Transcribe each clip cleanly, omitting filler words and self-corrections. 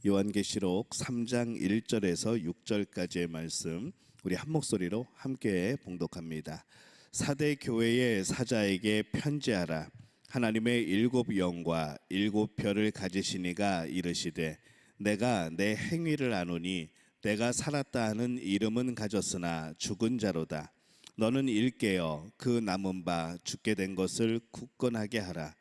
요한계시록 3장 1절에서 6절까지의 말씀 우리 한 목소리로 함께 봉독합니다. 사대 교회의 사자에게 편지하라. 하나님의 일곱 영과 일곱 별을 가지신 이가 이르시되 내가 내 행위를 아노니 내가 살았다 하는 이름은 가졌으나 죽은 자로다. 너는 일깨어 그 남은 바 죽게 된 것을 굳건하게 하라.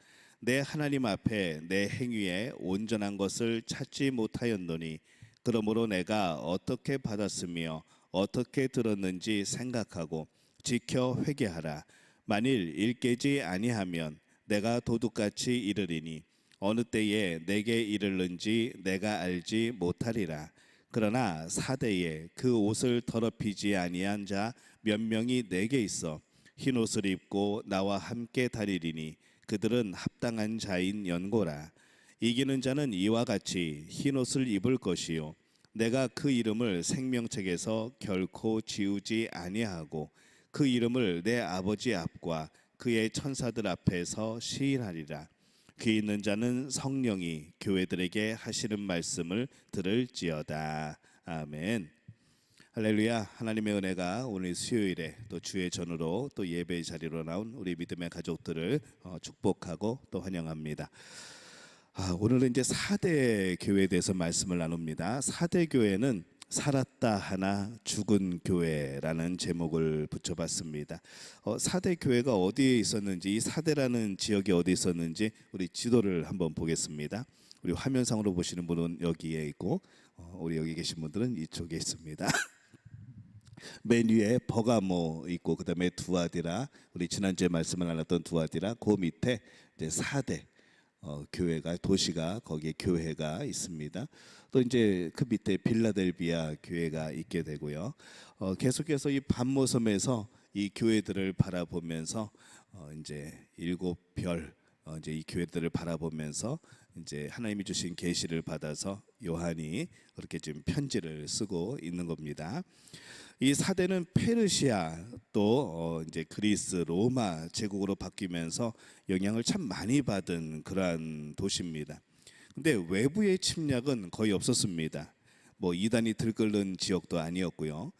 내 하나님 앞에 내 행위에 온전한 것을 찾지 못하였노니 그러므로 내가 어떻게 받았으며 어떻게 들었는지 생각하고 지켜 회개하라. 만일 일깨지 아니하면 내가 도둑같이 이르리니 어느 때에 내게 이르는지 내가 알지 못하리라. 그러나 사대에 그 옷을 더럽히지 아니한 자 몇 명이 내게 있어 흰 옷을 입고 나와 함께 다니리니 그들은 합당한 자인 연고라. 이기는 자는 이와 같이 흰 옷을 입을 것이요 내가 그 이름을 생명책에서 결코 지우지 아니하고 그 이름을 내 아버지 앞과 그의 천사들 앞에서 시인하리라. 귀 있는 자는 성령이 교회들에게 하시는 말씀을 들을지어다. 아멘. 할렐루야. 하나님의 은혜가 오늘 수요일에 또 주의 전으로 또 예배의 자리로 나온 우리 믿음의 가족들을 축복하고 또 환영합니다. 오늘은 이제 4대 교회에 대해서 말씀을 나눕니다. 4대 교회는 살았다 하나 죽은 교회라는 제목을 붙여봤습니다. 4대 교회가 어디에 있었는지, 이 4대라는 지역이 어디 있었는지 우리 지도를 한번 보겠습니다. 우리 화면상으로 보시는 분은 여기에 있고 우리 여기 계신 분들은 이쪽에 있습니다. 맨 위에 버가모 있고 그 다음에 두아디라, 우리 지난주에 말씀을 나눴던 두아디라, 그 밑에 이제 4대 교회가, 도시가, 거기에 교회가 있습니다. 또 이제 그 밑에 빌라델비아 교회가 있게 되고요. 계속해서 이 밤모섬에서 이 교회들을 바라보면서 이제 일곱 별, 이제 이 교회들을 바라보면서 이제 하나님이 주신 계시를 받아서 요한이 그렇게 지금 편지를 쓰고 있는 겁니다. 이 4대는 페르시아 또 이제 그리스, 로마 제국으로 바뀌면서 영향을 참 많이 받은 그러한 도시입니다. 근데 외부의 침략은 거의 없었습니다. 뭐 이단이 들끓는 지역도 아니었고요.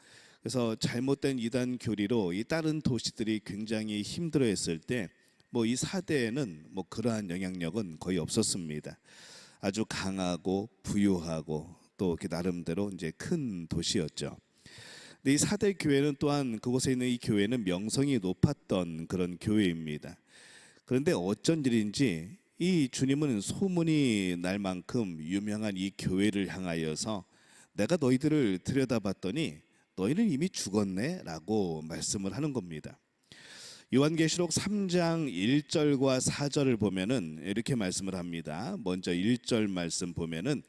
그래서 잘못된 이단 교리로 이 다른 도시들이 굉장히 힘들어했을 때 뭐 이 4대에는 뭐 그러한 영향력은 거의 없었습니다. 아주 강하고 부유하고 또 이렇게 나름대로 이제 큰 도시였죠. 근데 이 4대 교회는 또한 그곳에 있는 이 교회는 명성이 높았던 그런 교회입니다. 그런데 어쩐 일인지 이 주님은 소문이 날 만큼 유명한 이 교회를 향하여서 내가 너희들을 들여다봤더니 너희는 이미 죽었네 라고 말씀을 하는 겁니다. 요한계시록 3장 1절과 4절을 보면은 이렇게 말씀을 합니다. 먼저 1절 말씀 보면은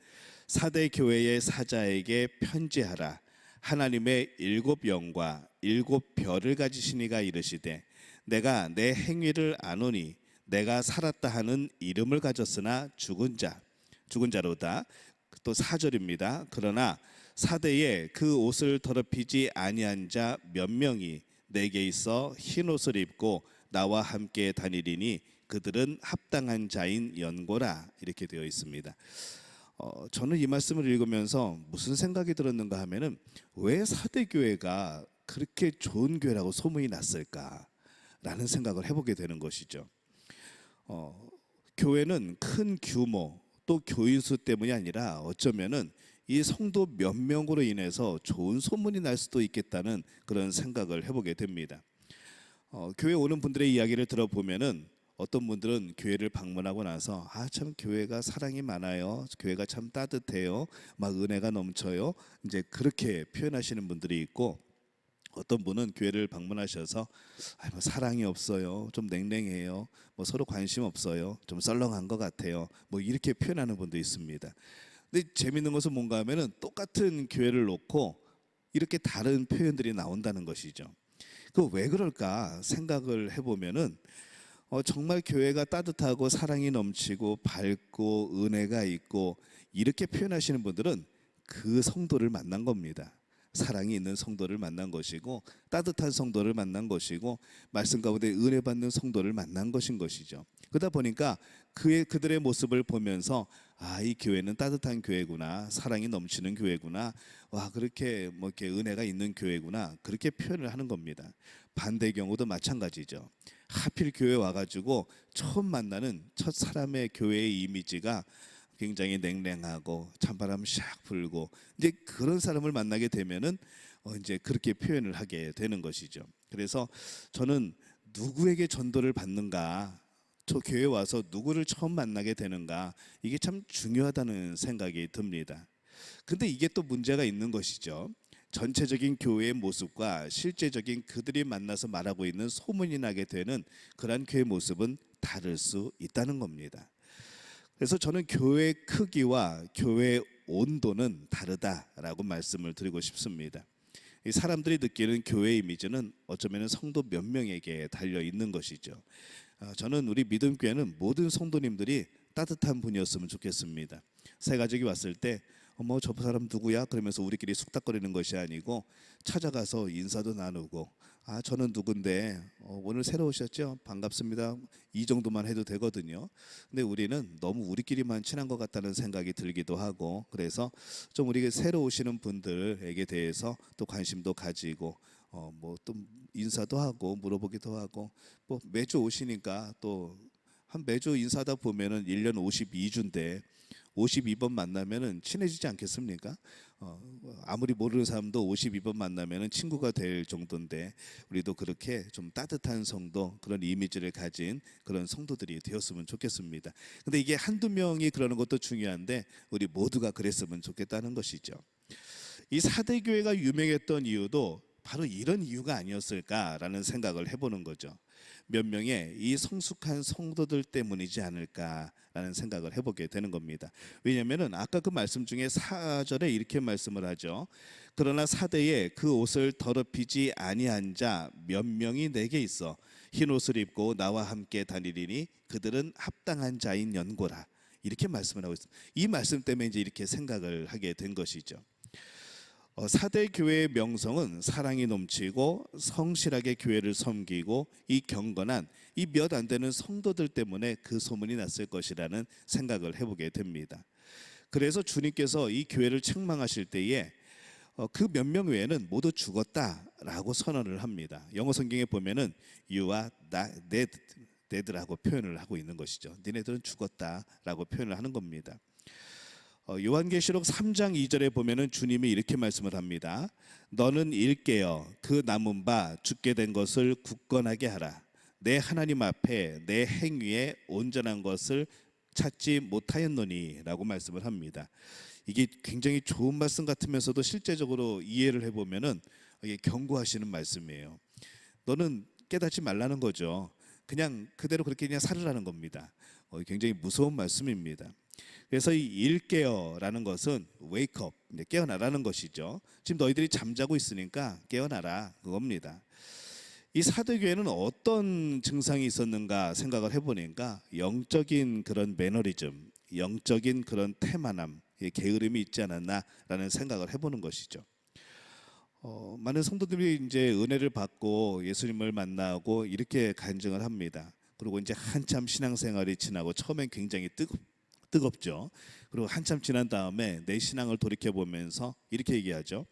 4대 교회의 사자에게 편지하라. 하나님의 일곱 영과 일곱 별을 가지신 이가 이르시되 내가 내 행위를 아노니 내가 살았다 하는 이름을 가졌으나 죽은 자로다. 또 4절입니다. 그러나 4대에 그 옷을 더럽히지 아니한 자 몇 명이 내게 있어 흰 옷을 입고 나와 함께 다니리니 그들은 합당한 자인 연고라. 이렇게 되어 있습니다. 저는 이 말씀을 읽으면서 무슨 생각이 들었는가 하면은 왜 4대 교회가 그렇게 좋은 교회라고 소문이 났을까라는 생각을 해보게 되는 것이죠. 교회는 큰 규모 또 교인 수 때문이 아니라 어쩌면은 이 성도 몇 명으로 인해서 좋은 소문이 날 수도 있겠다는 그런 생각을 해보게 됩니다. 교회 오는 분들의 이야기를 들어보면은 어떤 분들은 교회를 방문하고 나서 참 교회가 사랑이 많아요, 교회가 참 따뜻해요, 막 은혜가 넘쳐요, 이제 그렇게 표현하시는 분들이 있고, 어떤 분은 교회를 방문하셔서 뭐 사랑이 없어요, 좀 냉랭해요, 뭐 서로 관심 없어요, 좀 썰렁한 것 같아요, 뭐 이렇게 표현하는 분도 있습니다. 근데 재밌는 것은 뭔가 하면은 똑같은 교회를 놓고 이렇게 다른 표현들이 나온다는 것이죠. 그 왜 그럴까 생각을 해보면은 정말 교회가 따뜻하고 사랑이 넘치고 밝고 은혜가 있고 이렇게 표현하시는 분들은 그 성도를 만난 겁니다. 사랑이 있는 성도를 만난 것이고 따뜻한 성도를 만난 것이고 말씀 가운데 은혜 받는 성도를 만난 것인 것이죠. 그러다 보니까 그들의 모습을 보면서 이 교회는 따뜻한 교회구나, 사랑이 넘치는 교회구나, 와 그렇게 뭐 이렇게 은혜가 있는 교회구나, 그렇게 표현을 하는 겁니다. 반대 경우도 마찬가지죠. 하필 교회 와가지고 처음 만나는 첫 사람의 교회의 이미지가 굉장히 냉랭하고 찬바람 샥 불고, 이제 그런 사람을 만나게 되면은 이제 그렇게 표현을 하게 되는 것이죠. 그래서 저는 누구에게 전도를 받는가, 저 교회 와서 누구를 처음 만나게 되는가, 이게 참 중요하다는 생각이 듭니다. 근데 이게 또 문제가 있는 것이죠. 전체적인 교회의 모습과 실제적인 그들이 만나서 말하고 있는 소문이 나게 되는 그러한 교회 모습은 다를 수 있다는 겁니다. 그래서 저는 교회 크기와 교회 온도는 다르다라고 말씀을 드리고 싶습니다. 이 사람들이 느끼는 교회 이미지는 어쩌면 성도 몇 명에게 달려 있는 것이죠. 저는 우리 믿음교회는 모든 성도님들이 따뜻한 분이었으면 좋겠습니다. 새 가족이 왔을 때 어머 저 사람 누구야? 그러면서 우리끼리 숙닥거리는 것이 아니고 찾아가서 인사도 나누고, 저는 누군데 오늘 새로 오셨죠? 반갑습니다. 이 정도만 해도 되거든요. 근데 우리는 너무 우리끼리만 친한 것 같다는 생각이 들기도 하고, 그래서 좀 우리 새로 오시는 분들에게 대해서 또 관심도 가지고 뭐 또 인사도 하고 물어보기도 하고, 뭐 매주 오시니까 또 한 매주 인사하다 보면은 1년 52주인데 52번 만나면은 친해지지 않겠습니까? 아무리 모르는 사람도 52번 만나면은 친구가 될 정도인데, 우리도 그렇게 좀 따뜻한 성도, 그런 이미지를 가진 그런 성도들이 되었으면 좋겠습니다. 근데 이게 한두 명이 그러는 것도 중요한데 우리 모두가 그랬으면 좋겠다는 것이죠. 이 사대교회가 유명했던 이유도 바로 이런 이유가 아니었을까라는 생각을 해보는 거죠. 몇 명의 이 성숙한 성도들 때문이지 않을까라는 생각을 해보게 되는 겁니다. 왜냐하면 아까 그 말씀 중에 4절에 이렇게 말씀을 하죠. 그러나 사대에 그 옷을 더럽히지 아니한 자 몇 명이 내게 있어 흰 옷을 입고 나와 함께 다니리니 그들은 합당한 자인 연고라, 이렇게 말씀을 하고 있습니다. 이 말씀 때문에 이제 이렇게 생각을 하게 된 것이죠. 사대 교회의 명성은 사랑이 넘치고 성실하게 교회를 섬기고 이 경건한 이 몇 안 되는 성도들 때문에 그 소문이 났을 것이라는 생각을 해보게 됩니다. 그래서 주님께서 이 교회를 책망하실 때에 그 몇 명 외에는 모두 죽었다라고 선언을 합니다. 영어 성경에 보면은 You are dead라고 표현을 하고 있는 것이죠. 니네들은 죽었다라고 표현을 하는 겁니다. 요한계시록 3장 2절에 보면은 주님이 이렇게 말씀을 합니다. 너는 일깨어 그 남은 바 죽게 된 것을 굳건하게 하라. 내 하나님 앞에 내 행위에 온전한 것을 찾지 못하였노니 라고 말씀을 합니다. 이게 굉장히 좋은 말씀 같으면서도 실제적으로 이해를 해보면은 이게 경고하시는 말씀이에요. 너는 깨닫지 말라는 거죠. 그냥 그대로 그렇게 그냥 살으라는 겁니다. 굉장히 무서운 말씀입니다. 그래서 이 일깨어라는 것은 wake up, 깨어나라는 것이죠. 지금 너희들이 잠자고 있으니까 깨어나라, 그겁니다. 이 사도교회는 어떤 증상이 있었는가 생각을 해보니까 영적인 그런 매너리즘, 영적인 그런 태만함, 게으름이 있지 않았나라는 생각을 해보는 것이죠. 많은 성도들이 이제 은혜를 받고 예수님을 만나고 이렇게 간증을 합니다. 그리고 이제 한참 신앙생활이 지나고 처음엔 굉장히 뜨겁죠. 그리고 한참 지난 다음에 내 신앙을 돌이켜 보면서 이렇게 얘기하죠.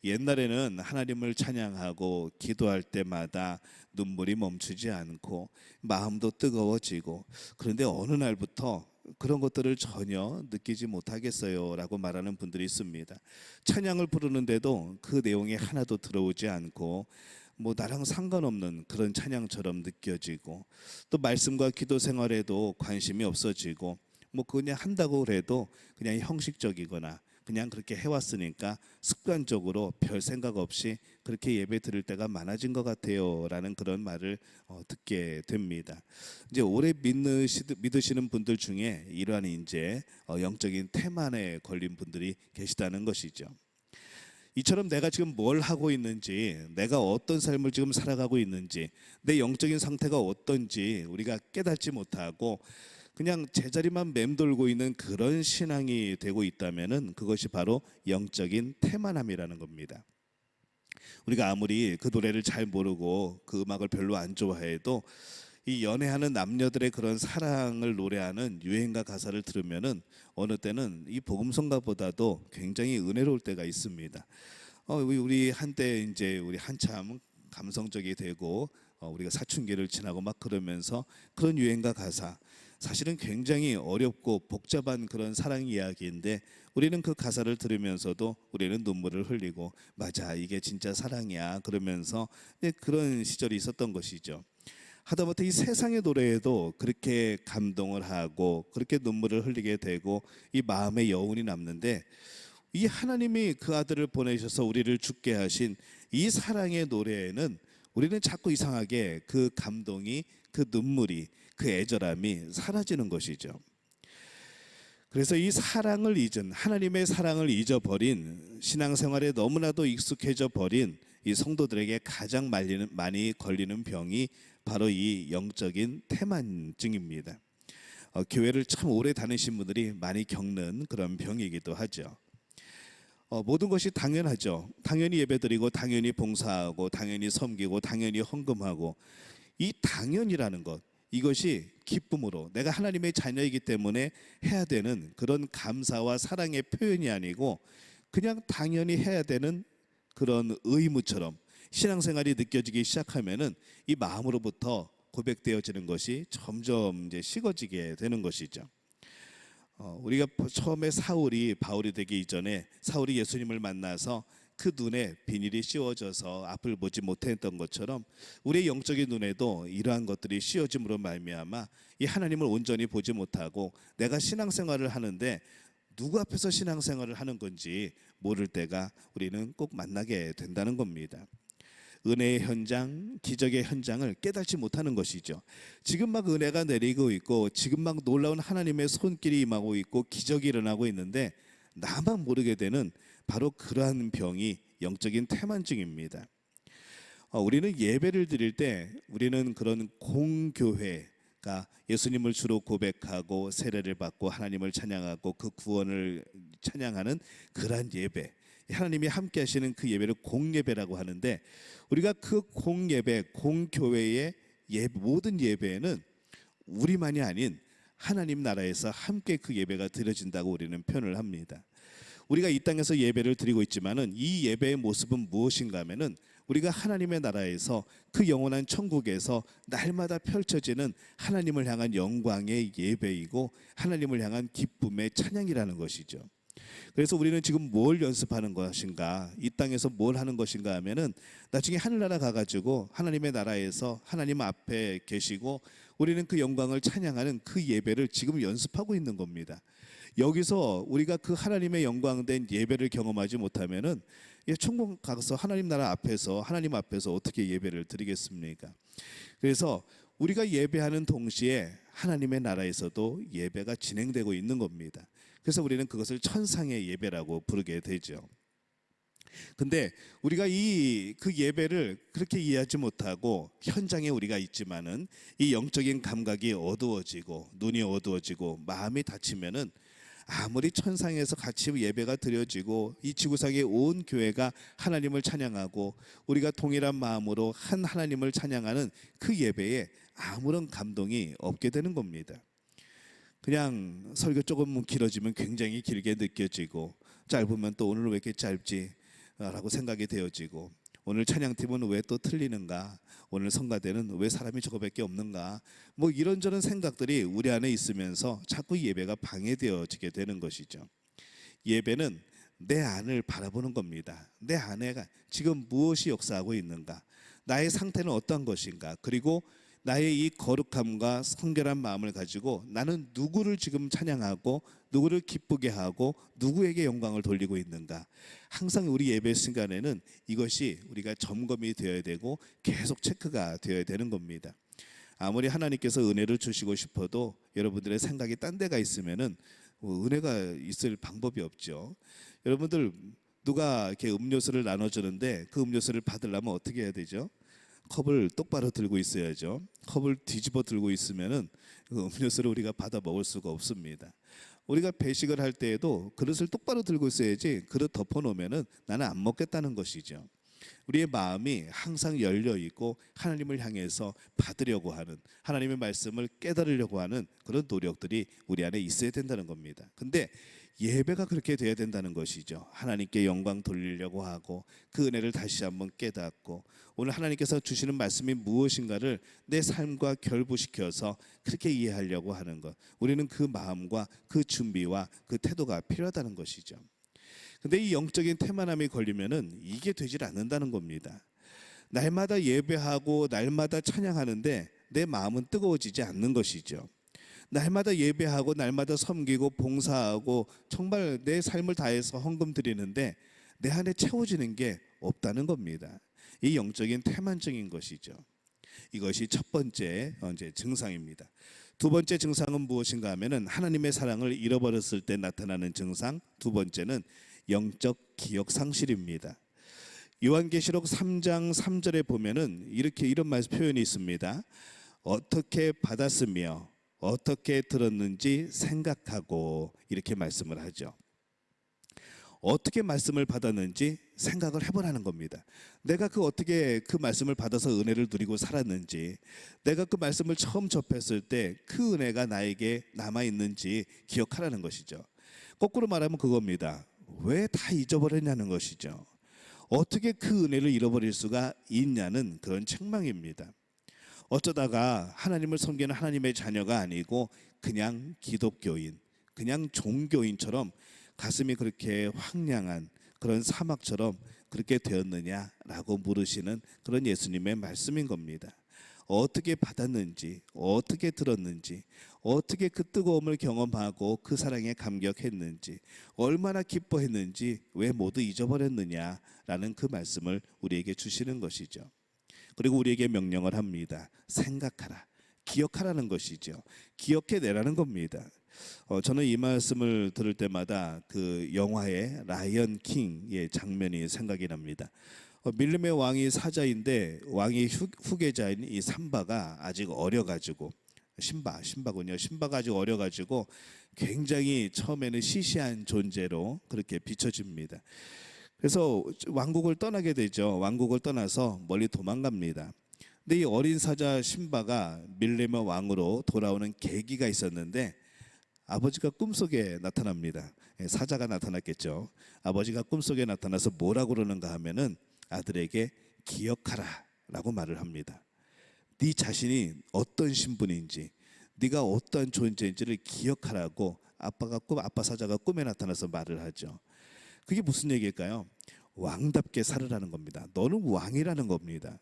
옛날에는 하나님을 찬양하고 기도할 때마다 눈물이 멈추지 않고 마음도 뜨거워지고, 그런데 어느 날부터 그런 것들을 전혀 느끼지 못하겠어요 라고 말하는 분들이 있습니다. 찬양을 부르는데도 그 내용이 하나도 들어오지 않고 뭐 나랑 상관없는 그런 찬양처럼 느껴지고, 또 말씀과 기도 생활에도 관심이 없어지고, 뭐 그냥 한다고 해도 그냥 형식적이거나 그냥 그렇게 해왔으니까 습관적으로 별 생각 없이 그렇게 예배 드릴 때가 많아진 것 같아요 라는 그런 말을 듣게 됩니다. 이제 오래 믿으시는 분들 중에 이러한 이제 영적인 태만에 걸린 분들이 계시다는 것이죠. 이처럼 내가 지금 뭘 하고 있는지, 내가 어떤 삶을 지금 살아가고 있는지, 내 영적인 상태가 어떤지 우리가 깨닫지 못하고 그냥 제자리만 맴돌고 있는 그런 신앙이 되고 있다면은 그것이 바로 영적인 태만함이라는 겁니다. 우리가 아무리 그 노래를 잘 모르고 그 음악을 별로 안 좋아해도 이 연애하는 남녀들의 그런 사랑을 노래하는 유행가 가사를 들으면은 어느 때는 이 복음성가보다도 굉장히 은혜로울 때가 있습니다. 우리 한때 이제 우리 한참 감성적이 되고 우리가 사춘기를 지나고 막 그러면서 그런 유행가 가사, 사실은 굉장히 어렵고 복잡한 그런 사랑 이야기인데 우리는 그 가사를 들으면서도 우리는 눈물을 흘리고 맞아 이게 진짜 사랑이야 그러면서 그런 시절이 있었던 것이죠. 하다못해 이 세상의 노래에도 그렇게 감동을 하고 그렇게 눈물을 흘리게 되고 이 마음의 여운이 남는데, 이 하나님이 그 아들을 보내셔서 우리를 죽게 하신 이 사랑의 노래에는 우리는 자꾸 이상하게 그 감동이, 그 눈물이, 그 애절함이 사라지는 것이죠. 그래서 이 사랑을 잊은, 하나님의 사랑을 잊어버린, 신앙생활에 너무나도 익숙해져 버린 이 성도들에게 가장 많이 걸리는 병이 바로 이 영적인 태만증입니다. 교회를 참 오래 다니신 분들이 많이 겪는 그런 병이기도 하죠. 모든 것이 당연하죠. 당연히 예배드리고 당연히 봉사하고 당연히 섬기고 당연히 헌금하고, 이 당연이라는 것, 이것이 기쁨으로 내가 하나님의 자녀이기 때문에 해야 되는 그런 감사와 사랑의 표현이 아니고 그냥 당연히 해야 되는 그런 의무처럼 신앙생활이 느껴지기 시작하면은 이 마음으로부터 고백되어지는 것이 점점 이제 식어지게 되는 것이죠. 우리가 처음에 바울이 되기 이전에 사울이 예수님을 만나서 그 눈에 비닐이 씌워져서 앞을 보지 못했던 것처럼 우리의 영적인 눈에도 이러한 것들이 씌워짐으로 말미암아 이 하나님을 온전히 보지 못하고 내가 신앙생활을 하는데 누구 앞에서 신앙생활을 하는 건지 모를 때가 우리는 꼭 만나게 된다는 겁니다. 은혜의 현장, 기적의 현장을 깨닫지 못하는 것이죠. 지금 막 은혜가 내리고 있고 지금 막 놀라운 하나님의 손길이 임하고 있고 기적이 일어나고 있는데 나만 모르게 되는 바로 그러한 병이 영적인 태만증입니다. 우리는 예배를 드릴 때 우리는 그런 공교회가 예수님을 주로 고백하고 세례를 받고 하나님을 찬양하고 그 구원을 찬양하는 그러한 예배, 하나님이 함께 하시는 그 예배를 공예배라고 하는데, 우리가 그 공예배, 공교회의 모든 예배에는 우리만이 아닌 하나님 나라에서 함께 그 예배가 드려진다고 우리는 표현을 합니다. 우리가 이 땅에서 예배를 드리고 있지만은 이 예배의 모습은 무엇인가 하면은 우리가 하나님의 나라에서 그 영원한 천국에서 날마다 펼쳐지는 하나님을 향한 영광의 예배이고 하나님을 향한 기쁨의 찬양이라는 것이죠. 그래서 우리는 지금 뭘 연습하는 것인가, 이 땅에서 뭘 하는 것인가 하면은 나중에 하늘나라 가가지고 하나님의 나라에서 하나님 앞에 계시고 우리는 그 영광을 찬양하는 그 예배를 지금 연습하고 있는 겁니다. 여기서 우리가 그 하나님의 영광된 예배를 경험하지 못하면은 천국 가서 하나님 나라 앞에서, 하나님 앞에서 어떻게 예배를 드리겠습니까? 그래서 우리가 예배하는 동시에 하나님의 나라에서도 예배가 진행되고 있는 겁니다. 그래서 우리는 그것을 천상의 예배라고 부르게 되죠. 근데 우리가 그 예배를 그렇게 이해하지 못하고 현장에 우리가 있지만은 이 영적인 감각이 어두워지고 눈이 어두워지고 마음이 닫히면은 아무리 천상에서 같이 예배가 드려지고 이 지구상의 온 교회가 하나님을 찬양하고 우리가 동일한 마음으로 한 하나님을 찬양하는 그 예배에 아무런 감동이 없게 되는 겁니다. 그냥 설교 조금 길어지면 굉장히 길게 느껴지고, 짧으면 또 오늘 왜 이렇게 짧지? 라고 생각이 되어지고, 오늘 찬양팀은 왜 또 틀리는가? 오늘 성가대는 왜 사람이 저거밖에 없는가? 뭐 이런저런 생각들이 우리 안에 있으면서 자꾸 예배가 방해되어지게 되는 것이죠. 예배는 내 안을 바라보는 겁니다. 내 안에가 지금 무엇이 역사하고 있는가? 나의 상태는 어떠한 것인가? 그리고 나의 이 거룩함과 성결한 마음을 가지고 나는 누구를 지금 찬양하고 누구를 기쁘게 하고 누구에게 영광을 돌리고 있는가. 항상 우리 예배 시간에는 이것이 우리가 점검이 되어야 되고 계속 체크가 되어야 되는 겁니다. 아무리 하나님께서 은혜를 주시고 싶어도 여러분들의 생각이 딴 데가 있으면은 은혜가 있을 방법이 없죠. 여러분들 누가 이렇게 음료수를 나눠주는데 그 음료수를 받으려면 어떻게 해야 되죠? 컵을 똑바로 들고 있어야죠. 컵을 뒤집어 들고 있으면은 그 음료수를 우리가 받아 먹을 수가 없습니다. 우리가 배식을 할 때에도 그릇을 똑바로 들고 있어야지, 그릇 덮어 놓으면은 나는 안 먹겠다는 것이죠. 우리의 마음이 항상 열려 있고 하나님을 향해서 받으려고 하는, 하나님의 말씀을 깨달으려고 하는 그런 노력들이 우리 안에 있어야 된다는 겁니다. 근데 예배가 그렇게 돼야 된다는 것이죠. 하나님께 영광 돌리려고 하고 그 은혜를 다시 한번 깨닫고 오늘 하나님께서 주시는 말씀이 무엇인가를 내 삶과 결부시켜서 그렇게 이해하려고 하는 것, 우리는 그 마음과 그 준비와 그 태도가 필요하다는 것이죠. 근데 이 영적인 태만함이 걸리면은 이게 되질 않는다는 겁니다. 날마다 예배하고 날마다 찬양하는데 내 마음은 뜨거워지지 않는 것이죠. 날마다 예배하고 날마다 섬기고 봉사하고 정말 내 삶을 다해서 헌금 드리는데 내 안에 채워지는 게 없다는 겁니다. 이 영적인 태만증인 것이죠. 이것이 첫 번째 증상입니다. 두 번째 증상은 무엇인가 하면은 하나님의 사랑을 잃어버렸을 때 나타나는 증상, 두 번째는 영적 기억 상실입니다. 요한계시록 3장 3절에 보면은 이런 말 표현이 있습니다. 어떻게 받았으며 어떻게 들었는지 생각하고, 이렇게 말씀을 하죠. 어떻게 말씀을 받았는지 생각을 해보라는 겁니다. 내가 어떻게 그 말씀을 받아서 은혜를 누리고 살았는지, 내가 그 말씀을 처음 접했을 때 그 은혜가 나에게 남아있는지 기억하라는 것이죠. 거꾸로 말하면 그겁니다. 왜 다 잊어버렸냐는 것이죠. 어떻게 그 은혜를 잃어버릴 수가 있냐는 그런 책망입니다. 어쩌다가 하나님을 섬기는 하나님의 자녀가 아니고 그냥 기독교인, 그냥 종교인처럼 가슴이 그렇게 황량한 그런 사막처럼 그렇게 되었느냐라고 물으시는 그런 예수님의 말씀인 겁니다. 어떻게 받았는지, 어떻게 들었는지, 어떻게 그 뜨거움을 경험하고 그 사랑에 감격했는지, 얼마나 기뻐했는지 왜 모두 잊어버렸느냐라는 그 말씀을 우리에게 주시는 것이죠. 그리고 우리에게 명령을 합니다. 생각하라, 기억하라는 것이죠. 기억해내라는 겁니다. 저는 이 말씀을 들을 때마다 그 영화의 라이언 킹의 장면이 생각이 납니다. 밀림의 왕이 사자인데 왕의 후계자인 이 삼바가 아직 어려가지고, 신바군요. 신바가 아직 어려가지고 굉장히 처음에는 시시한 존재로 그렇게 비춰집니다. 그래서 왕국을 떠나게 되죠. 왕국을 떠나서 멀리 도망갑니다. 근데 이 어린 사자 신바가 밀림의 왕으로 돌아오는 계기가 있었는데 아버지가 꿈속에 나타납니다. 사자가 나타났겠죠. 아버지가 꿈속에 나타나서 뭐라고 그러는가 하면은 아들에게 기억하라 라고 말을 합니다. 네 자신이 어떤 신분인지, 네가 어떤 존재인지를 기억하라고 아빠 사자가 꿈에 나타나서 말을 하죠. 그게 무슨 얘기일까요? 왕답게 살으라는 겁니다. 너는 왕이라는 겁니다.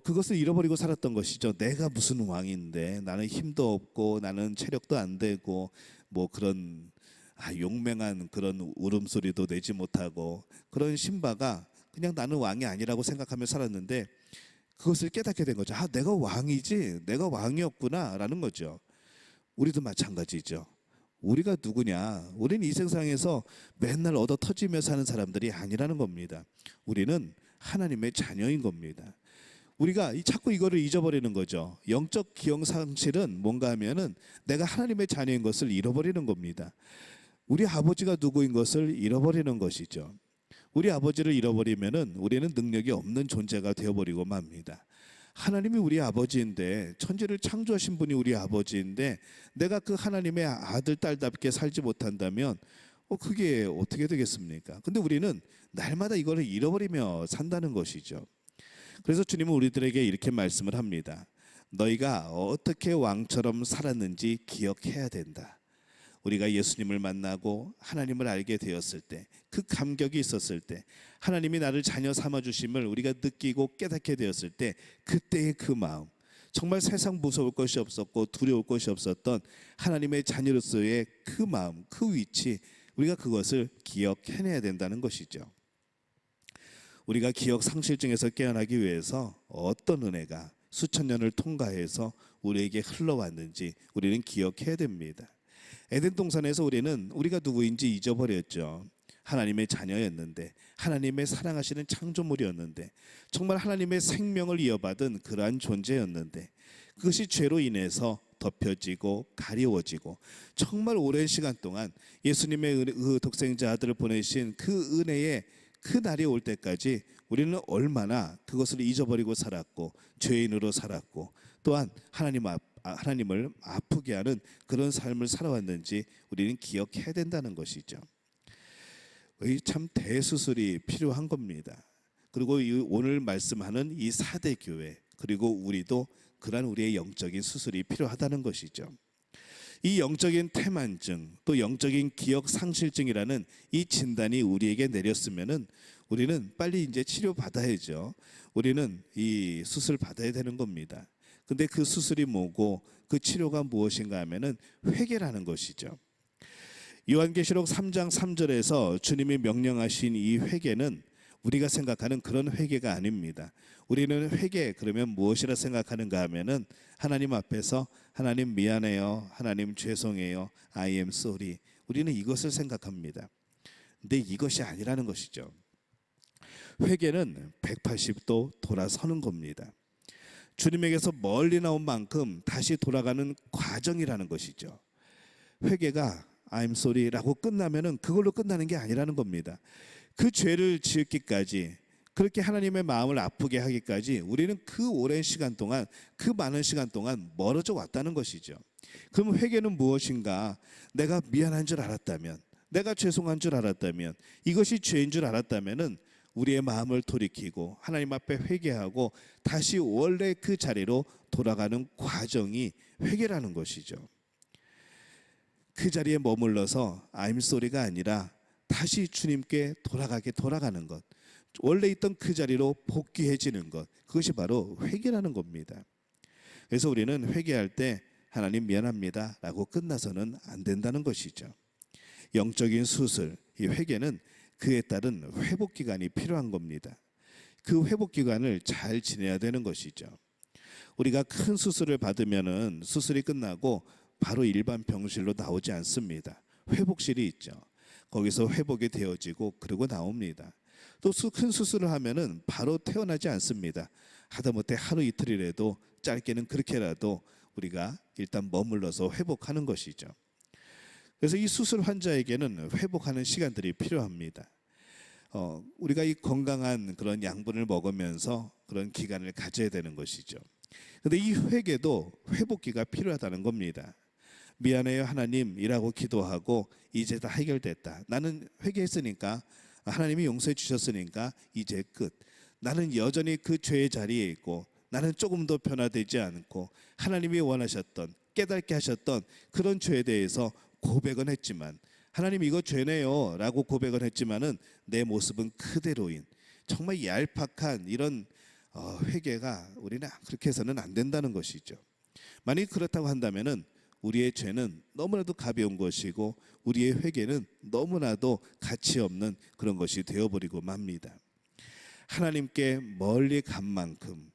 그것을 잃어버리고 살았던 것이죠. 내가 무슨 왕인데, 나는 힘도 없고 나는 체력도 안 되고 뭐 그런 용맹한 그런 울음소리도 내지 못하고, 그런 신바가 그냥 나는 왕이 아니라고 생각하며 살았는데 그것을 깨닫게 된 거죠. 내가 왕이지, 내가 왕이었구나 라는 거죠. 우리도 마찬가지죠. 우리가 누구냐? 우리는 이 세상에서 맨날 얻어 터지며 사는 사람들이 아니라는 겁니다. 우리는 하나님의 자녀인 겁니다. 우리가 자꾸 이거를 잊어버리는 거죠. 영적 기억 상실은 뭔가 하면은 내가 하나님의 자녀인 것을 잃어버리는 겁니다. 우리 아버지가 누구인 것을 잃어버리는 것이죠. 우리 아버지를 잃어버리면은 우리는 능력이 없는 존재가 되어버리고 맙니다. 하나님이 우리 아버지인데, 천지를 창조하신 분이 우리 아버지인데 내가 그 하나님의 아들 딸답게 살지 못한다면 그게 어떻게 되겠습니까? 근데 우리는 날마다 이거를 잃어버리며 산다는 것이죠. 그래서 주님은 우리들에게 이렇게 말씀을 합니다. 너희가 어떻게 왕처럼 살았는지 기억해야 된다. 우리가 예수님을 만나고 하나님을 알게 되었을 때, 그 감격이 있었을 때, 하나님이 나를 자녀 삼아주심을 우리가 느끼고 깨닫게 되었을 때, 그때의 그 마음, 정말 세상 무서울 것이 없었고 두려울 것이 없었던 하나님의 자녀로서의 그 마음, 그 위치, 우리가 그것을 기억해내야 된다는 것이죠. 우리가 기억 상실증에서 깨어나기 위해서 어떤 은혜가 수천 년을 통과해서 우리에게 흘러왔는지 우리는 기억해야 됩니다. 에덴 동산에서 우리가 누구인지 잊어버렸죠. 하나님의 자녀였는데, 하나님의 사랑하시는 창조물이었는데, 정말 하나님의 생명을 이어받은 그러한 존재였는데, 그것이 죄로 인해서 덮여지고 가리워지고 정말 오랜 시간 동안 예수님의 그 독생자 아들을 보내신 그 은혜의 그 날이 올 때까지 우리는 얼마나 그것을 잊어버리고 살았고 죄인으로 살았고 또한 하나님을 아프게 하는 그런 삶을 살아왔는지 우리는 기억해야 된다는 것이죠. 참 대수술이 필요한 겁니다. 그리고 오늘 말씀하는 이 4대 교회 그리고 우리도 그러한 우리의 영적인 수술이 필요하다는 것이죠. 이 영적인 태만증 또 영적인 기억 상실증이라는 이 진단이 우리에게 내렸으면은 우리는 빨리 이제 치료 받아야죠. 우리는 이 수술 받아야 되는 겁니다. 근데 그 수술이 뭐고 그 치료가 무엇인가 하면은 회개라는 것이죠. 요한계시록 3장 3절에서 주님이 명령하신 이 회개는 우리가 생각하는 그런 회개가 아닙니다. 우리는 회개 그러면 무엇이라 생각하는가 하면은 하나님 앞에서 하나님 미안해요, 하나님 죄송해요, I am sorry. 우리는 이것을 생각합니다. 근데 이것이 아니라는 것이죠. 회개는 180도 돌아서는 겁니다. 주님에게서 멀리 나온 만큼 다시 돌아가는 과정이라는 것이죠. 회개가 I'm sorry라고 끝나면은 그걸로 끝나는 게 아니라는 겁니다. 그 죄를 지었기까지 그렇게 하나님의 마음을 아프게 하기까지 우리는 그 오랜 시간 동안 그 많은 시간 동안 멀어져 왔다는 것이죠. 그럼 회개는 무엇인가? 내가 미안한 줄 알았다면, 내가 죄송한 줄 알았다면, 이것이 죄인 줄 알았다면은 우리의 마음을 돌이키고 하나님 앞에 회개하고 다시 원래 그 자리로 돌아가는 과정이 회개라는 것이죠. 그 자리에 머물러서 I'm sorry가 아니라 다시 주님께 돌아가는 것, 원래 있던 그 자리로 복귀해지는 것, 그것이 바로 회개라는 겁니다. 그래서 우리는 회개할 때 하나님 미안합니다 라고 끝나서는 안 된다는 것이죠. 영적인 수술, 이 회개는 그에 따른 회복 기간이 필요한 겁니다. 그 회복 기간을 잘 지내야 되는 것이죠. 우리가 큰 수술을 받으면은 수술이 끝나고 바로 일반 병실로 나오지 않습니다. 회복실이 있죠. 거기서 회복이 되어지고 그러고 나옵니다. 또 큰 수술을 하면은 바로 퇴원하지 않습니다. 하다못해 하루 이틀이라도 짧게는 그렇게라도 우리가 일단 머물러서 회복하는 것이죠. 그래서 이 수술 환자에게는 회복하는 시간들이 필요합니다. 우리가 이 건강한 그런 양분을 먹으면서 그런 기간을 가져야 되는 것이죠. 그런데 이 회개도 회복기가 필요하다는 겁니다. 미안해요 하나님이라고 기도하고 이제 다 해결됐다. 나는 회개했으니까 하나님이 용서해 주셨으니까 이제 끝. 나는 여전히 그 죄의 자리에 있고 나는 조금 더 변화되지 않고 하나님이 원하셨던 깨닫게 하셨던 그런 죄에 대해서 고백은 했지만 하나님 이거 죄네요 라고 고백은 했지만은 내 모습은 그대로인 정말 얄팍한 이런 회개가 우리는 그렇게 해서는 안 된다는 것이죠. 만약 그렇다고 한다면은 우리의 죄는 너무나도 가벼운 것이고 우리의 회개는 너무나도 가치 없는 그런 것이 되어버리고 맙니다. 하나님께 멀리 간 만큼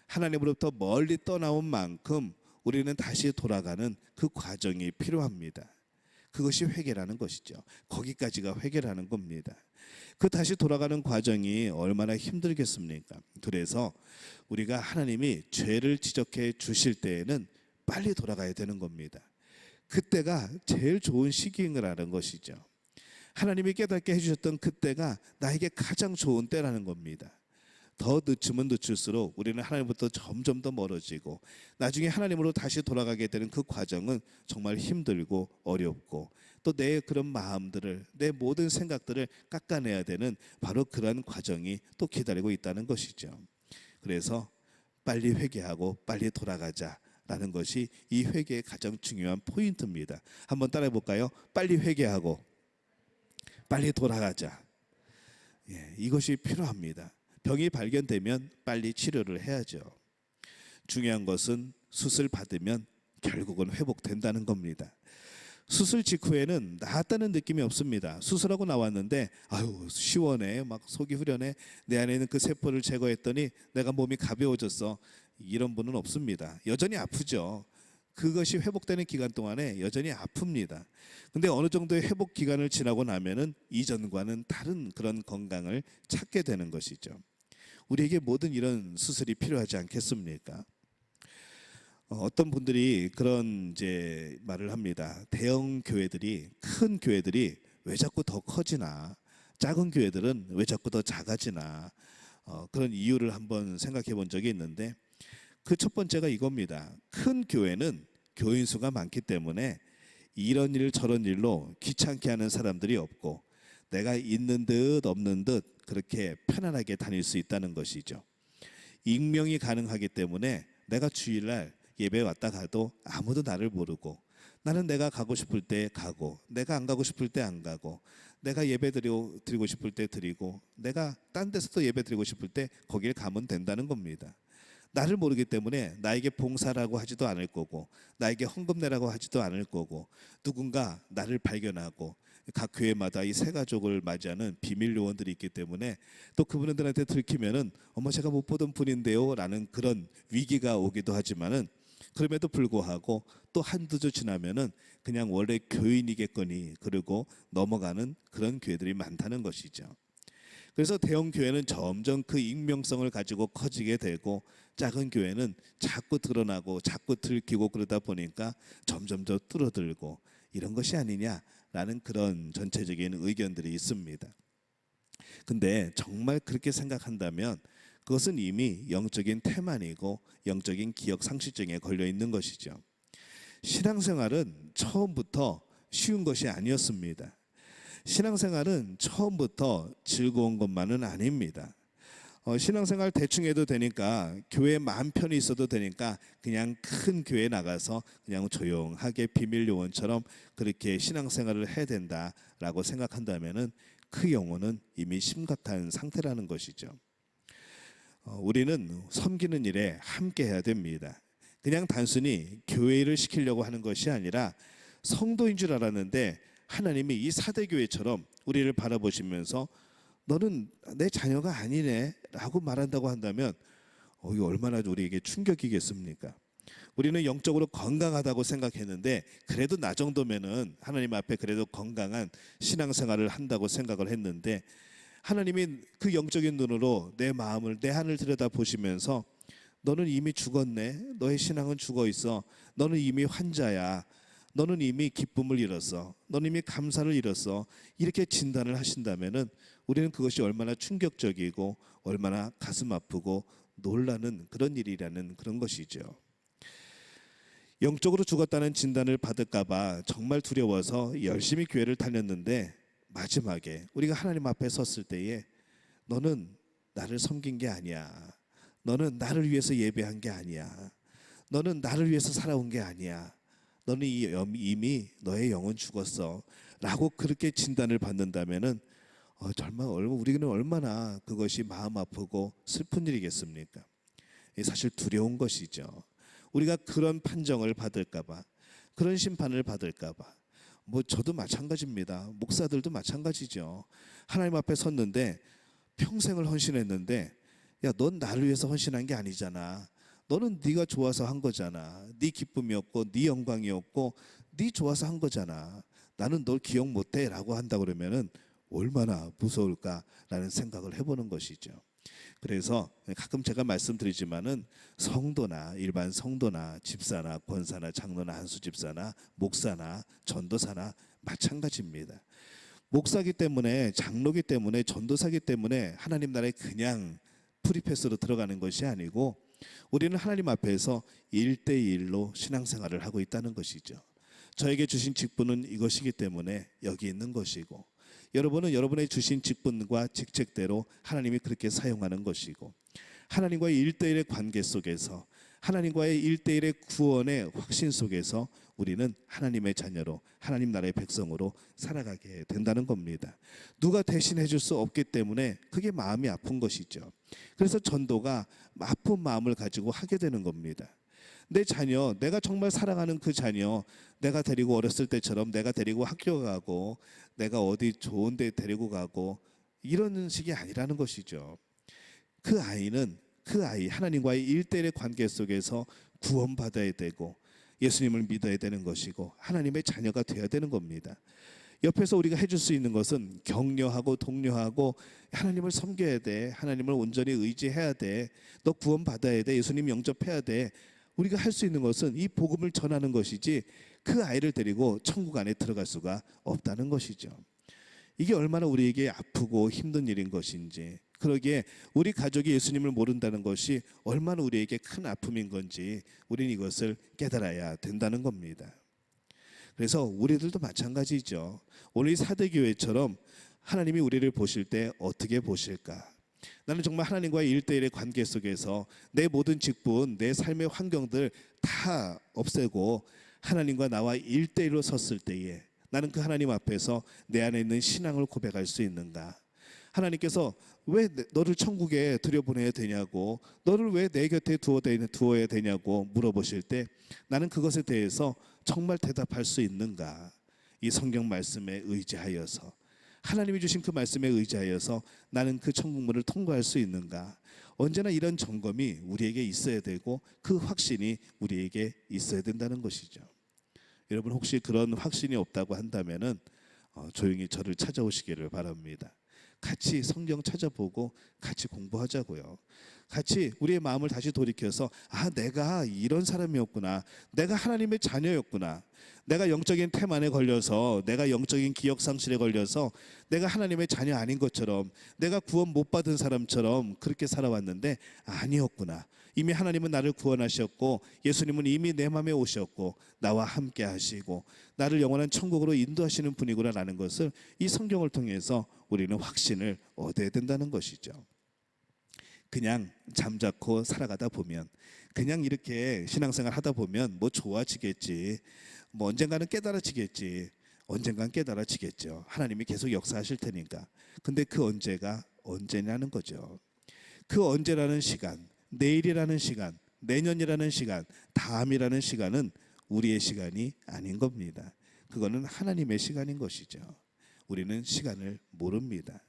하나님으로부터 멀리 떠나온 만큼 우리는 다시 돌아가는 그 과정이 필요합니다. 그것이 회개라는 것이죠. 거기까지가 회개라는 겁니다. 그 다시 돌아가는 과정이 얼마나 힘들겠습니까? 그래서 우리가 하나님이 죄를 지적해 주실 때에는 빨리 돌아가야 되는 겁니다. 그때가 제일 좋은 시기라는 것이죠. 하나님이 깨닫게 해주셨던 그때가 나에게 가장 좋은 때라는 겁니다. 더 늦추면 늦출수록 우리는 하나님부터 점점 더 멀어지고 나중에 하나님으로 다시 돌아가게 되는 그 과정은 정말 힘들고 어렵고 또 내 그런 마음들을 내 모든 생각들을 깎아내야 되는 바로 그러한 과정이 또 기다리고 있다는 것이죠. 그래서 빨리 회개하고 빨리 돌아가자라는 것이 이 회개의 가장 중요한 포인트입니다. 한번 따라해 볼까요? 빨리 회개하고 빨리 돌아가자. 이것이 필요합니다. 병이 발견되면 빨리 치료를 해야죠. 중요한 것은 수술 받으면 결국은 회복된다는 겁니다. 수술 직후에는 나았다는 느낌이 없습니다. 수술하고 나왔는데 아유 시원해, 막 속이 후련해, 내 안에 있는 그 세포를 제거했더니 내가 몸이 가벼워졌어, 이런 분은 없습니다. 여전히 아프죠. 그것이 회복되는 기간 동안에 여전히 아픕니다. 근데 어느 정도의 회복 기간을 지나고 나면은 이전과는 다른 그런 건강을 찾게 되는 것이죠. 우리에게 모든 이런 수술이 필요하지 않겠습니까? 어떤 분들이 그런 이제 말을 합니다. 대형 교회들이, 큰 교회들이 왜 자꾸 더 커지나, 작은 교회들은 왜 자꾸 더 작아지나 그런 이유를 한번 생각해 본 적이 있는데 그 첫 번째가 이겁니다. 큰 교회는 교인 수가 많기 때문에 이런 일 저런 일로 귀찮게 하는 사람들이 없고 내가 있는 듯 없는 듯 그렇게 편안하게 다닐 수 있다는 것이죠. 익명이 가능하기 때문에 내가 주일날 예배 왔다 가도 아무도 나를 모르고 나는 내가 가고 싶을 때 가고 내가 안 가고 싶을 때 안 가고 내가 예배 드리고 싶을 때 드리고 내가 딴 데서도 예배 드리고 싶을 때 거길 가면 된다는 겁니다. 나를 모르기 때문에 나에게 봉사라고 하지도 않을 거고 나에게 헌금 내라고 하지도 않을 거고 누군가 나를 발견하고 각 교회마다 이 세 가족을 맞이하는 비밀 요원들이 있기 때문에 또 그분들한테 들키면은 어머 제가 못 보던 분인데요 라는 그런 위기가 오기도 하지만은 그럼에도 불구하고 또 한두 주 지나면은 그냥 원래 교인이겠거니 그러고 넘어가는 그런 교회들이 많다는 것이죠. 그래서 대형 교회는 점점 그 익명성을 가지고 커지게 되고 작은 교회는 자꾸 드러나고 자꾸 들키고 그러다 보니까 점점 더 줄어들고 이런 것이 아니냐라는 그런 전체적인 의견들이 있습니다. 근데 정말 그렇게 생각한다면 그것은 이미 영적인 태만이고 영적인 기억 상실증에 걸려 있는 것이죠. 신앙생활은 처음부터 쉬운 것이 아니었습니다. 신앙생활은 처음부터 즐거운 것만은 아닙니다. 신앙생활 대충 해도 되니까 교회 마음 편히 있어도 되니까 그냥 큰 교회 나가서 그냥 조용하게 비밀 요원처럼 그렇게 신앙생활을 해야 된다라고 생각한다면은 그 영혼은 이미 심각한 상태라는 것이죠. 우리는 섬기는 일에 함께 해야 됩니다. 그냥 단순히 교회 일을 시키려고 하는 것이 아니라 성도인 줄 알았는데 하나님이 이 사대교회처럼 우리를 바라보시면서 너는 내 자녀가 아니네 라고 말한다고 한다면 이게 얼마나 우리에게 충격이겠습니까? 우리는 영적으로 건강하다고 생각했는데 그래도 나 정도면은 하나님 앞에 그래도 건강한 신앙생활을 한다고 생각을 했는데 하나님이 그 영적인 눈으로 내 마음을 내 안을 들여다보시면서 너는 이미 죽었네. 너의 신앙은 죽어 있어. 너는 이미 환자야. 너는 이미 기쁨을 잃었어. 너는 이미 감사를 잃었어. 이렇게 진단을 하신다면은 우리는 그것이 얼마나 충격적이고 얼마나 가슴 아프고 놀라는 그런 일이라는 그런 것이죠. 영적으로 죽었다는 진단을 받을까봐 정말 두려워서 열심히 교회를 다녔는데 마지막에 우리가 하나님 앞에 섰을 때에 너는 나를 섬긴 게 아니야. 너는 나를 위해서 예배한 게 아니야. 너는 나를 위해서 살아온 게 아니야. 너는 이미 너의 영은 죽었어 라고 그렇게 진단을 받는다면은 정말 우리는 얼마나 그것이 마음 아프고 슬픈 일이겠습니까? 사실 두려운 것이죠. 우리가 그런 판정을 받을까봐 그런 심판을 받을까봐 저도 마찬가지입니다. 목사들도 마찬가지죠. 하나님 앞에 섰는데 평생을 헌신했는데 야, 넌 나를 위해서 헌신한 게 아니잖아. 너는 네가 좋아서 한 거잖아. 네 기쁨이었고 네 영광이었고 네 좋아서 한 거잖아. 나는 널 기억 못해 라고 한다 그러면은 얼마나 무서울까라는 생각을 해보는 것이죠. 그래서 가끔 제가 말씀드리지만은 성도나 일반 성도나 집사나 권사나 장로나 한수집사나 목사나 전도사나 마찬가지입니다. 목사기 때문에 장로기 때문에 전도사기 때문에 하나님 나라에 그냥 프리패스로 들어가는 것이 아니고 우리는 하나님 앞에서 1대1로 신앙생활을 하고 있다는 것이죠. 저에게 주신 직분은 이것이기 때문에 여기 있는 것이고 여러분은 여러분의 주신 직분과 직책대로 하나님이 그렇게 사용하는 것이고 하나님과의 1대1의 관계 속에서 하나님과의 1대1의 구원의 확신 속에서 우리는 하나님의 자녀로 하나님 나라의 백성으로 살아가게 된다는 겁니다. 누가 대신해 줄 수 없기 때문에 그게 마음이 아픈 것이죠. 그래서 전도가 아픈 마음을 가지고 하게 되는 겁니다. 내 자녀, 내가 정말 사랑하는 그 자녀, 내가 데리고 어렸을 때처럼 내가 데리고 학교 가고 내가 어디 좋은 데 데리고 가고 이런 식이 아니라는 것이죠. 그 아이 하나님과의 1대1의 관계 속에서 구원받아야 되고 예수님을 믿어야 되는 것이고 하나님의 자녀가 되어야 되는 겁니다. 옆에서 우리가 해줄 수 있는 것은 격려하고 독려하고 하나님을 섬겨야 돼. 하나님을 온전히 의지해야 돼. 너 구원받아야 돼. 예수님 영접해야 돼. 우리가 할 수 있는 것은 이 복음을 전하는 것이지 그 아이를 데리고 천국 안에 들어갈 수가 없다는 것이죠. 이게 얼마나 우리에게 아프고 힘든 일인 것인지, 그러기에 우리 가족이 예수님을 모른다는 것이 얼마나 우리에게 큰 아픔인 건지 우리는 이것을 깨달아야 된다는 겁니다. 그래서 우리들도 마찬가지죠. 오늘 이 사대교회처럼 하나님이 우리를 보실 때 어떻게 보실까? 나는 정말 하나님과의 1대1의 관계 속에서 내 모든 직분, 내 삶의 환경들 다 없애고 하나님과 나와 1대1로 섰을 때에 나는 그 하나님 앞에서 내 안에 있는 신앙을 고백할 수 있는가? 하나님께서 왜 너를 천국에 들여보내야 되냐고, 너를 왜 내 곁에 두어야 되냐고 물어보실 때 나는 그것에 대해서 정말 대답할 수 있는가? 이 성경 말씀에 의지하여서, 하나님이 주신 그 말씀에 의지하여서 나는 그 천국문을 통과할 수 있는가? 언제나 이런 점검이 우리에게 있어야 되고 그 확신이 우리에게 있어야 된다는 것이죠. 여러분, 혹시 그런 확신이 없다고 한다면은 조용히 저를 찾아오시기를 바랍니다. 같이 성경 찾아보고 같이 공부하자고요. 같이 우리의 마음을 다시 돌이켜서 내가 이런 사람이었구나, 내가 하나님의 자녀였구나, 내가 영적인 태만에 걸려서, 내가 영적인 기억 상실에 걸려서 내가 하나님의 자녀 아닌 것처럼, 내가 구원 못 받은 사람처럼 그렇게 살아왔는데 아니었구나. 이미 하나님은 나를 구원하셨고 예수님은 이미 내 마음에 오셨고 나와 함께 하시고 나를 영원한 천국으로 인도하시는 분이구나라는 것을 이 성경을 통해서 우리는 확신을 얻어야 된다는 것이죠. 그냥 잠자코 살아가다 보면, 그냥 이렇게 신앙생활 하다 보면 뭐 좋아지겠지, 뭐 언젠가는 깨달아지겠지, 언젠가는 깨달아지겠죠. 하나님이 계속 역사하실 테니까. 근데 그 언제가 언제냐는 거죠. 그 언제라는 시간, 내일이라는 시간, 내년이라는 시간, 다음이라는 시간은 우리의 시간이 아닌 겁니다. 그거는 하나님의 시간인 것이죠. 우리는 시간을 모릅니다.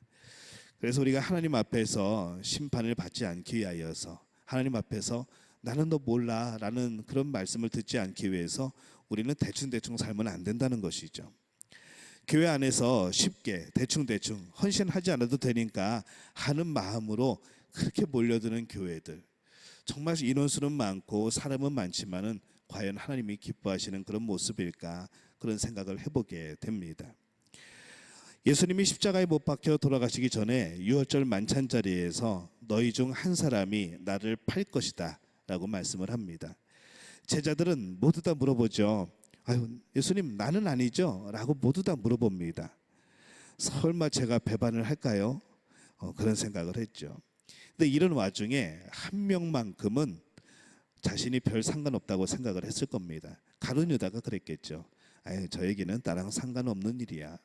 그래서 우리가 하나님 앞에서 심판을 받지 않기 위하여서, 하나님 앞에서 나는 너 몰라 라는 그런 말씀을 듣지 않기 위해서 우리는 대충대충 살면 안 된다는 것이죠. 교회 안에서 쉽게 대충대충 헌신하지 않아도 되니까 하는 마음으로 그렇게 몰려드는 교회들, 정말 인원수는 많고 사람은 많지만은 과연 하나님이 기뻐하시는 그런 모습일까, 그런 생각을 해보게 됩니다. 예수님이 십자가에 못 박혀 돌아가시기 전에 유월절 만찬 자리에서 너희 중 한 사람이 나를 팔 것이다 라고 말씀을 합니다. 제자들은 모두 다 물어보죠. 예수님, 나는 아니죠? 라고 모두 다 물어봅니다. 설마 제가 배반을 할까요? 그런 생각을 했죠. 근데 이런 와중에 한 명만큼은 자신이 별 상관없다고 생각을 했을 겁니다. 가룟 유다가 그랬겠죠. 저에게는 나랑 상관없는 일이야.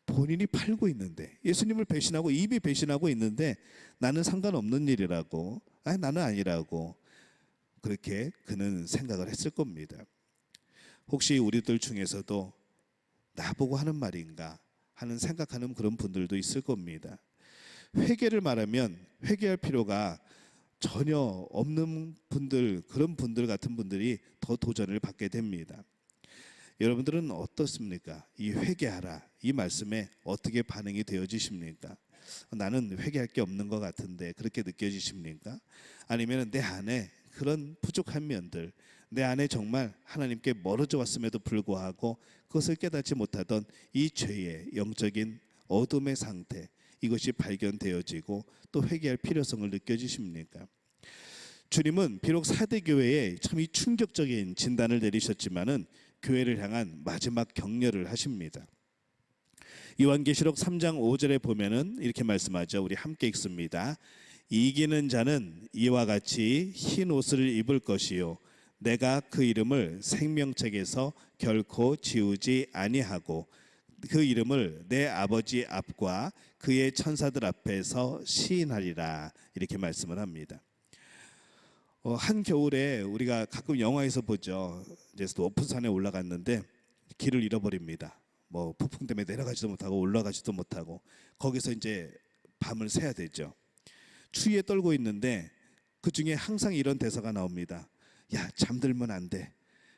본인이 팔고 있는데, 예수님을 배신하고 입이 배신하고 있는데 나는 상관없는 일이라고, 나는 아니라고, 그렇게 그는 생각을 했을 겁니다. 혹시 우리들 중에서도 나보고 하는 말인가 하는 생각하는 그런 분들도 있을 겁니다. 회개를 말하면 회개할 필요가 전혀 없는 분들, 그런 분들 같은 분들이 더 도전을 받게 됩니다. 여러분들은 어떻습니까? 이 회개하라, 이 말씀에 어떻게 반응이 되어지십니까? 나는 회개할 게 없는 것 같은데 그렇게 느껴지십니까? 아니면 내 안에 그런 부족한 면들, 내 안에 정말 하나님께 멀어져 왔음에도 불구하고 그것을 깨닫지 못하던 이 죄의 영적인 어둠의 상태, 이것이 발견되어지고 또 회개할 필요성을 느껴지십니까? 주님은 비록 사대교회에 참 이 충격적인 진단을 내리셨지만은 교회를 향한 마지막 격려를 하십니다. 요한계시록 3장 5절에 보면은 이렇게 말씀하죠. 우리 함께 읽습니다. 이기는 자는 이와 같이 흰 옷을 입을 것이요 내가 그 이름을 생명책에서 결코 지우지 아니하고 그 이름을 내 아버지 앞과 그의 천사들 앞에서 시인하리라, 이렇게 말씀을 합니다. 한 겨울에 우리가 가끔 영화에서 보죠. 이제 높은 산에 올라갔는데 길을 잃어버립니다. 뭐 폭풍 때문에 내려가지도 못하고 올라가지도 못하고 거기서 이제 밤을 새야 되죠. 추위에 떨고 있는데 그 중에 항상 이런 대사가 나옵니다. 야, 잠들면 안 돼.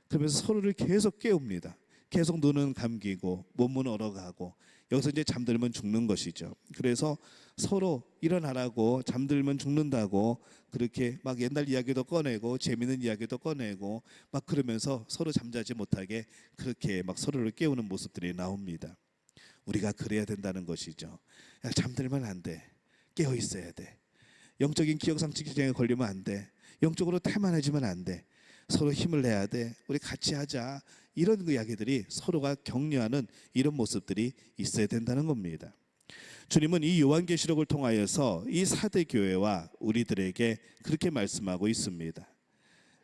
그러면서 서로를 계속 깨웁니다. 계속 눈은 감기고 몸은 얼어가고, 여기서 이제 잠들면 죽는 것이죠. 그래서 서로 일어나라고, 잠들면 죽는다고 그렇게 막 옛날 이야기도 꺼내고 재밌는 이야기도 꺼내고 막 그러면서 서로 잠자지 못하게 그렇게 막 서로를 깨우는 모습들이 나옵니다. 우리가 그래야 된다는 것이죠. 야, 잠들면 안 돼. 깨어 있어야 돼. 영적인 기억상실 질환에 걸리면 안 돼. 영적으로 태만해지면 안 돼. 서로 힘을 내야 돼. 우리 같이 하자. 이런 이야기들이 서로가 격려하는 이런 모습들이 있어야 된다는 겁니다. 주님은 이 요한계시록을 통하여서 이 사대 교회와 우리들에게 그렇게 말씀하고 있습니다.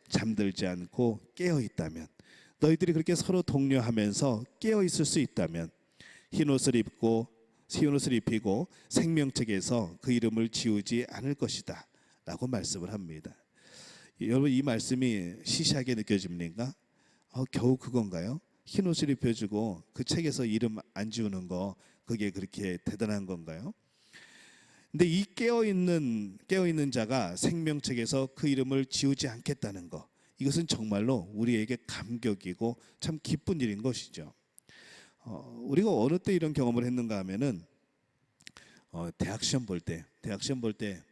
잠들지 않고 깨어 있다면, 너희들이 그렇게 서로 독려하면서 깨어 있을 수 있다면 흰 옷을 입히고 생명책에서 그 이름을 지우지 않을 것이다 라고 말씀을 합니다. 여러분, 이 말씀이 시시하게 느껴집니까? 겨우 그건가요? 흰 옷을 입혀주고 그 책에서 이름 안 지우는 거, 그게 그렇게 대단한 건가요? 근데 이 깨어있는 자가 생명책에서 그 이름을 지우지 않겠다는 거, 이것은 정말로 우리에게 감격이고 참 기쁜 일인 것이죠. 우리가 어느 때 이런 경험을 했는가 하면은 대학 시험 볼 때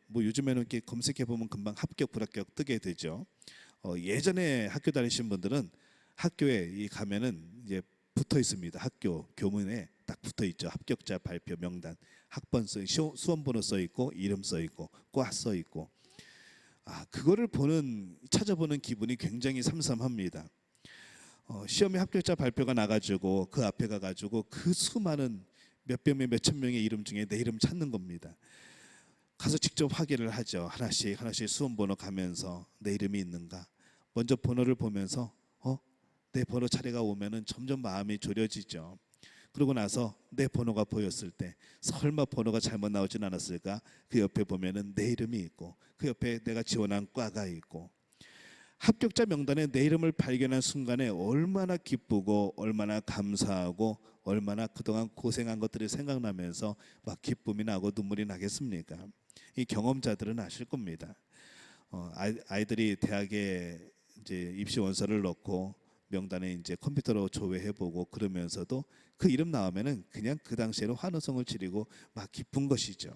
뭐 요즘에는 이렇게 검색해 보면 금방 합격 불합격 뜨게 되죠. 예전에 학교 다니신 분들은 학교에 가면은 이제 붙어 있습니다. 학교 교문에 딱 붙어 있죠. 합격자 발표 명단, 학번 써 있고, 수험 번호 써 있고, 이름 써 있고, 과 써 있고. 그거를 찾아보는 기분이 굉장히 삼삼합니다. 시험에 합격자 발표가 나가지고 그 앞에 가가지고 그 수많은 몇천 명의 이름 중에 내 이름 찾는 겁니다. 가서 직접 확인을 하죠. 하나씩 수험 번호 가면서 내 이름이 있는가. 먼저 번호를 보면서 내 번호 차례가 오면은 점점 마음이 졸여지죠. 그러고 나서 내 번호가 보였을 때 설마 번호가 잘못 나오진 않았을까? 그 옆에 보면은 내 이름이 있고 그 옆에 내가 지원한 과가 있고, 합격자 명단에 내 이름을 발견한 순간에 얼마나 기쁘고 얼마나 감사하고 얼마나 그동안 고생한 것들이 생각나면서 막 기쁨이 나고 눈물이 나겠습니까? 이 경험자들은 아실 겁니다. 아이들이 대학에 이제 입시 원서를 넣고 명단에 이제 컴퓨터로 조회해보고 그러면서도 그 이름 나오면은 그냥 그 당시에는 환호성을 지르고 막 기쁜 것이죠.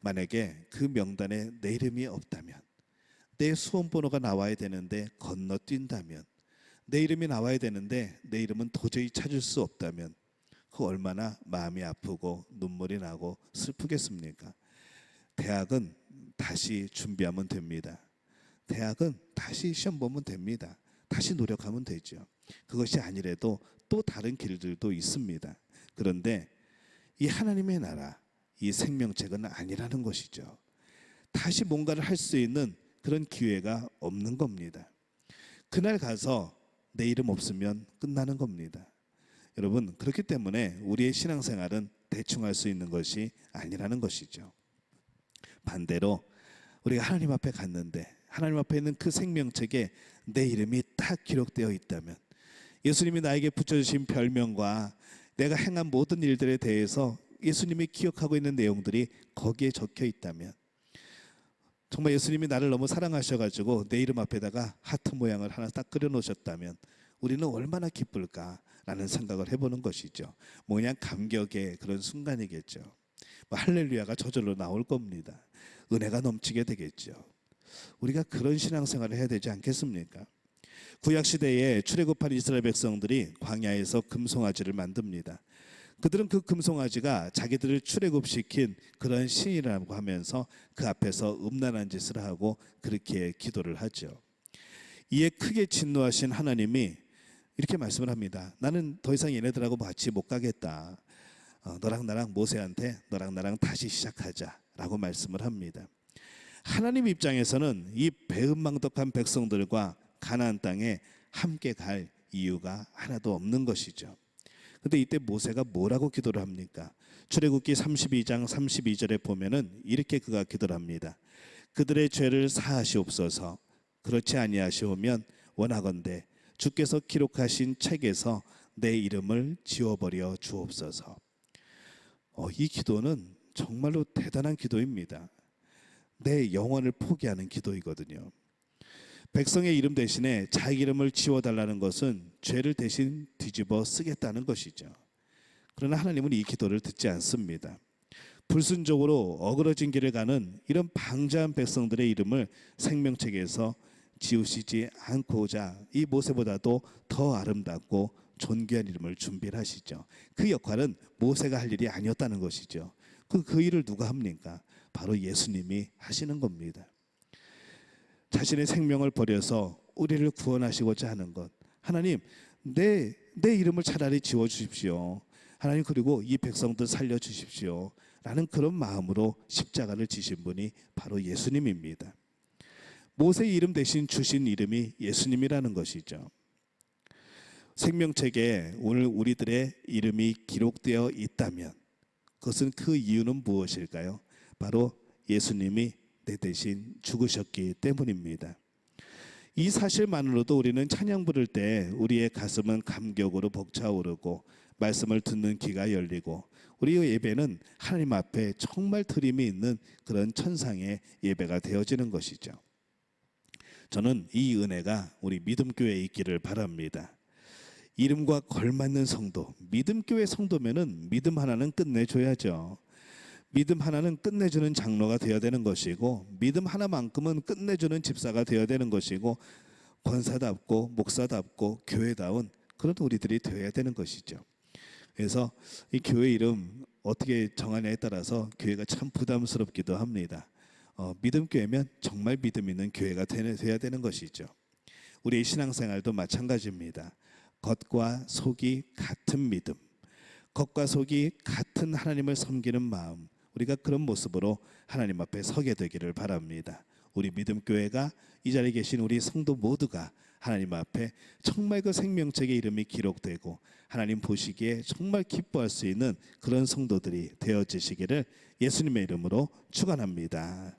만약에 그 명단에 내 이름이 없다면, 내 수험 번호가 나와야 되는데 건너뛴다면, 내 이름이 나와야 되는데 내 이름은 도저히 찾을 수 없다면 그 얼마나 마음이 아프고 눈물이 나고 슬프겠습니까? 대학은 다시 준비하면 됩니다. 대학은 다시 시험 보면 됩니다. 다시 노력하면 되죠. 그것이 아니래도 또 다른 길들도 있습니다. 그런데 이 하나님의 나라, 이 생명책은 아니라는 것이죠. 다시 뭔가를 할 수 있는 그런 기회가 없는 겁니다. 그날 가서 내 이름 없으면 끝나는 겁니다. 여러분, 그렇기 때문에 우리의 신앙생활은 대충 할 수 있는 것이 아니라는 것이죠. 반대로 우리가 하나님 앞에 갔는데 하나님 앞에 있는 그 생명책에 내 이름이 딱 기록되어 있다면, 예수님이 나에게 붙여주신 별명과 내가 행한 모든 일들에 대해서 예수님이 기억하고 있는 내용들이 거기에 적혀 있다면, 정말 예수님이 나를 너무 사랑하셔가지고 내 이름 앞에다가 하트 모양을 하나 딱 그려놓으셨다면 우리는 얼마나 기쁠까라는 생각을 해보는 것이죠. 뭐 그냥 감격의 그런 순간이겠죠. 뭐 할렐루야가 저절로 나올 겁니다. 은혜가 넘치게 되겠죠. 우리가 그런 신앙생활을 해야 되지 않겠습니까? 구약시대에 출애굽한 이스라엘 백성들이 광야에서 금송아지를 만듭니다. 그들은 그 금송아지가 자기들을 출애굽시킨 그런 신이라고 하면서 그 앞에서 음란한 짓을 하고 그렇게 기도를 하죠. 이에 크게 진노하신 하나님이 이렇게 말씀을 합니다. 나는 더 이상 얘네들하고 같이 못 가겠다. 너랑 나랑 모세한테 너랑 나랑 다시 시작하자라고 말씀을 합니다. 하나님 입장에서는 이 배은망덕한 백성들과 가나안 땅에 함께 갈 이유가 하나도 없는 것이죠. 근데 이때 모세가 뭐라고 기도를 합니까? 출애굽기 32장 32절에 보면은 이렇게 그가 기도를 합니다. 그들의 죄를 사하시옵소서. 그렇지 아니하시오면 원하건대 주께서 기록하신 책에서 내 이름을 지워버려 주옵소서. 이 기도는 정말로 대단한 기도입니다. 내 영혼을 포기하는 기도이거든요. 백성의 이름 대신에 자기 이름을 지워달라는 것은 죄를 대신 뒤집어 쓰겠다는 것이죠. 그러나 하나님은 이 기도를 듣지 않습니다. 불순종으로 어그러진 길을 가는 이런 방자한 백성들의 이름을 생명책에서 지우시지 않고자 이 모세보다도 더 아름답고 존귀한 이름을 준비를 하시죠. 그 역할은 모세가 할 일이 아니었다는 것이죠. 그 일을 누가 합니까? 바로 예수님이 하시는 겁니다. 자신의 생명을 버려서 우리를 구원하시고자 하는 것. 하나님, 내 이름을 차라리 지워주십시오. 하나님, 그리고 이 백성들 살려주십시오. 라는 그런 마음으로 십자가를 지신 분이 바로 예수님입니다. 모세의 이름 대신 주신 이름이 예수님이라는 것이죠. 생명책에 오늘 우리들의 이름이 기록되어 있다면 그것은 그 이유는 무엇일까요? 바로 예수님이 내 대신 죽으셨기 때문입니다. 이 사실만으로도 우리는 찬양 부를 때 우리의 가슴은 감격으로 벅차오르고 말씀을 듣는 귀가 열리고 우리의 예배는 하나님 앞에 정말 드림이 있는 그런 천상의 예배가 되어지는 것이죠. 저는 이 은혜가 우리 믿음교회에 있기를 바랍니다. 이름과 걸맞는 성도, 믿음교회 성도면은 믿음 하나는 끝내줘야죠. 믿음 하나는 끝내주는 장로가 되어야 되는 것이고, 믿음 하나만큼은 끝내주는 집사가 되어야 되는 것이고, 권사답고 목사답고 교회다운 그런 우리들이 되어야 되는 것이죠. 그래서 이 교회 이름 어떻게 정하냐에 따라서 교회가 참 부담스럽기도 합니다. 믿음교회면 정말 믿음 있는 교회가 되어야 되는 것이죠. 우리의 신앙생활도 마찬가지입니다. 겉과 속이 같은 믿음, 겉과 속이 같은 하나님을 섬기는 마음, 우리가 그런 모습으로 하나님 앞에 서게 되기를 바랍니다. 우리 믿음교회가 이 자리에 계신 우리 성도 모두가 하나님 앞에 정말 그 생명책의 이름이 기록되고 하나님 보시기에 정말 기뻐할 수 있는 그런 성도들이 되어지시기를 예수님의 이름으로 축원합니다.